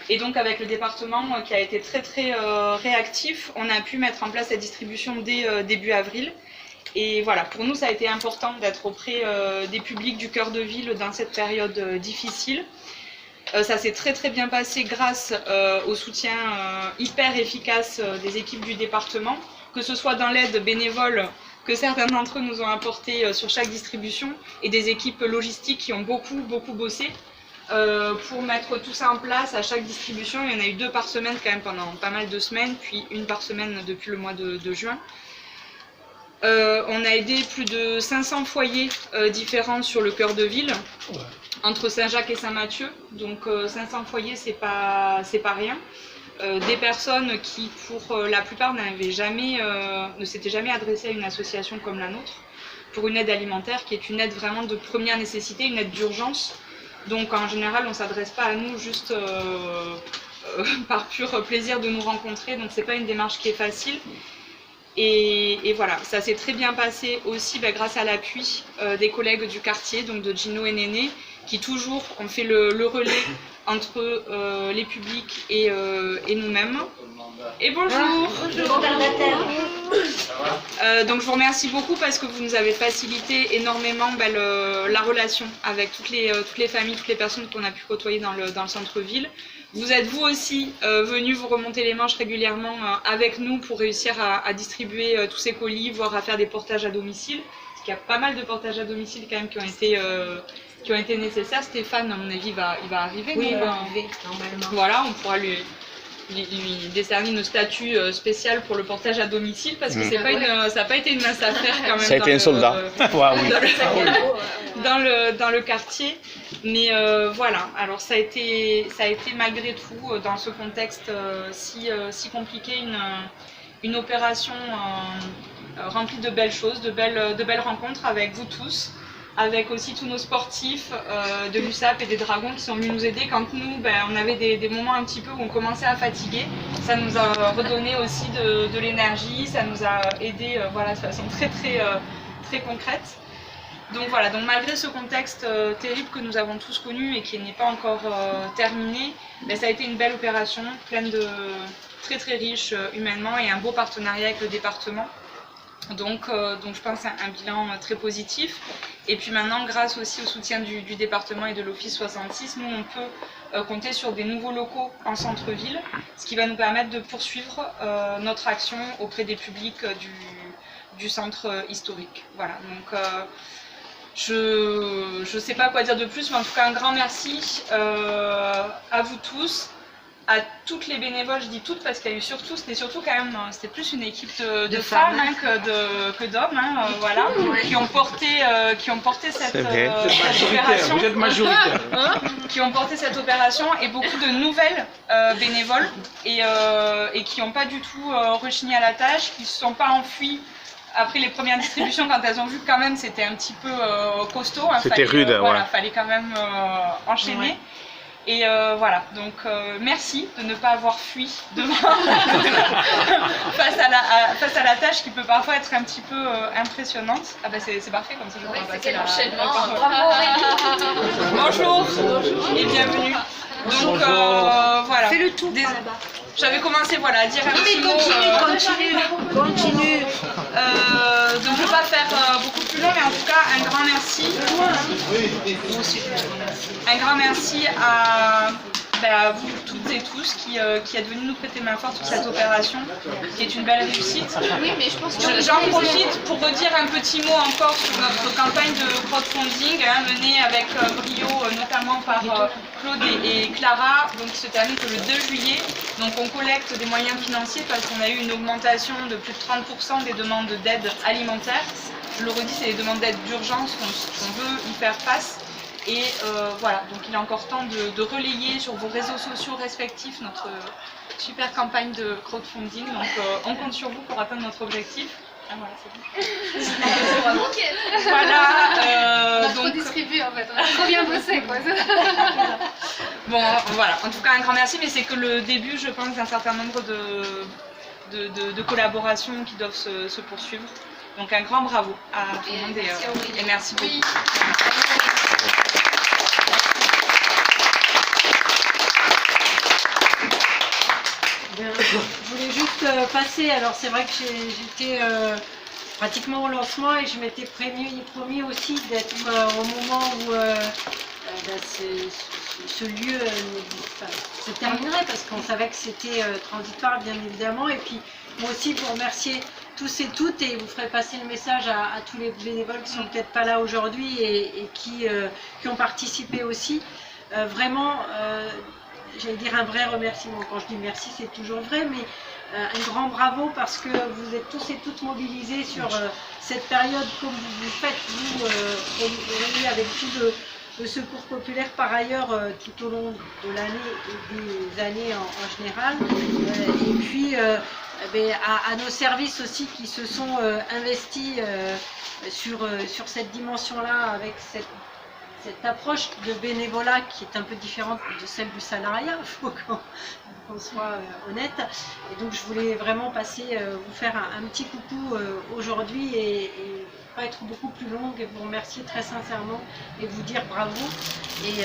Et donc avec le département qui a été très réactif, on a pu mettre en place la distribution dès début avril. Et voilà, pour nous ça a été important d'être auprès des publics du cœur de ville dans cette période difficile. Ça s'est très bien passé grâce au soutien hyper efficace des équipes du département, que ce soit dans l'aide bénévole que certains d'entre eux nous ont apporté sur chaque distribution, et des équipes logistiques qui ont beaucoup bossé pour mettre tout ça en place à chaque distribution. Il y en a eu 2 par semaine quand même pendant pas mal de semaines, puis 1 par semaine depuis le mois de juin. On a aidé plus de 500 foyers différents sur le cœur de ville, entre Saint-Jacques et Saint-Mathieu, donc 500 foyers c'est pas rien. Des personnes qui pour la plupart ne s'étaient jamais adressées à une association comme la nôtre, pour une aide alimentaire qui est une aide vraiment de première nécessité, une aide d'urgence. Donc en général on ne s'adresse pas à nous juste par pur plaisir de nous rencontrer, donc c'est pas une démarche qui est facile. Et voilà, ça s'est très bien passé aussi grâce à l'appui des collègues du quartier, donc de Gino et Néné, qui toujours ont fait le relais entre les publics et nous-mêmes. Et bonjour. Bonjour. Donc je vous remercie beaucoup parce que vous nous avez facilité énormément la relation avec toutes les familles, toutes les personnes qu'on a pu côtoyer dans le centre-ville. Vous êtes vous aussi venus vous remonter les manches régulièrement avec nous pour réussir à distribuer tous ces colis, voire à faire des portages à domicile. Parce qu'il y a pas mal de portages à domicile quand même qui ont été nécessaires. Stéphane, à mon avis, il va arriver. Oui, il va arriver, normalement. Voilà, on pourra lui décerner une statue spéciale pour le portage à domicile, parce que ça n'a pas été une mince affaire quand même. Ça a été un soldat. Dans le quartier. Mais voilà, alors ça a été malgré tout, dans ce contexte si compliqué, une opération remplie de belles choses, de belles rencontres avec vous tous, avec aussi tous nos sportifs de l'USAP et des Dragons qui sont venus nous aider quand nous, on avait des moments un petit peu où on commençait à fatiguer. Ça nous a redonné aussi de l'énergie, ça nous a aidé voilà, de façon très concrète. Donc voilà, donc malgré ce contexte terrible que nous avons tous connu et qui n'est pas encore terminé, ça a été une belle opération, pleine de très riche humainement, et un beau partenariat avec le département. Donc je pense à un bilan très positif. Et puis maintenant, grâce aussi au soutien du département et de l'Office 66, nous on peut compter sur des nouveaux locaux en centre-ville, ce qui va nous permettre de poursuivre notre action auprès des publics du centre historique. Voilà, donc je ne sais pas quoi dire de plus, mais en tout cas un grand merci à vous tous, à toutes les bénévoles. Je dis toutes parce qu'il y a eu c'était surtout quand même, c'était plus une équipe de femmes que d'hommes, voilà, qui ont porté cette opération. Vous êtes majoritaire. Qui ont porté cette opération, et beaucoup de nouvelles bénévoles et qui n'ont pas du tout rechigné à la tâche, qui ne se sont pas enfuis après les premières distributions quand elles ont vu que quand même c'était un petit peu costaud. C'était rude, voilà, fallait quand même enchaîner. Ouais. Et voilà, donc merci de ne pas avoir fui devant face à la tâche qui peut parfois être un petit peu impressionnante. Ah bah c'est parfait comme ça, je oui, vois. C'est quel enchaînement. Bonjour et bienvenue. Donc voilà. Fais le tour là-bas. J'avais commencé voilà, à dire un petit mot. Continue. Donc je ne vais pas faire beaucoup plus long, mais en tout cas un grand merci. Un grand merci à vous toutes et tous qui êtes venus nous prêter main forte sur cette opération, qui est une belle réussite. Oui, mais je pense que j'en profite pour redire un petit mot encore sur notre campagne de crowdfunding menée avec brio, notamment par Claude et Clara, donc qui se termine que le 2 juillet. Donc on collecte des moyens financiers parce qu'on a eu une augmentation de plus de 30% des demandes d'aide alimentaire. Je le redis, c'est des demandes d'aide d'urgence, on veut y faire face. Et voilà, donc il est encore temps de relayer sur vos réseaux sociaux respectifs notre super campagne de crowdfunding. Donc on compte sur vous pour atteindre notre objectif. Ah voilà, c'est bon. Voilà. On a trop distribué en fait, on a trop bien bossé quoi. Bon, voilà, en tout cas un grand merci, mais c'est que le début, je pense, d'un certain nombre de collaborations qui doivent se poursuivre. Donc un grand bravo à tout le monde et merci beaucoup. Oui. Je voulais juste passer, alors c'est vrai que j'étais pratiquement au lancement et je m'étais promis aussi d'être au moment où ce lieu se terminerait, parce qu'on savait que c'était transitoire bien évidemment. Et puis moi aussi vous remercier tous et toutes, et vous ferez passer le message à tous les bénévoles qui sont peut-être pas là aujourd'hui et qui ont participé aussi. Vraiment, j'allais dire un vrai remerciement. Quand je dis merci, c'est toujours vrai, mais un grand bravo, parce que vous êtes tous et toutes mobilisés sur cette période, comme vous faites, vous, avec tout le secours populaire par ailleurs tout au long de l'année et des années en général. Et puis à nos services aussi qui se sont investis sur cette dimension-là, avec cette approche de bénévolat qui est un peu différente de celle du salariat, il faut qu'on soit honnête. Et donc je voulais vraiment passer, vous faire un petit coucou aujourd'hui et pas être beaucoup plus longue, et vous remercier très sincèrement et vous dire bravo. Et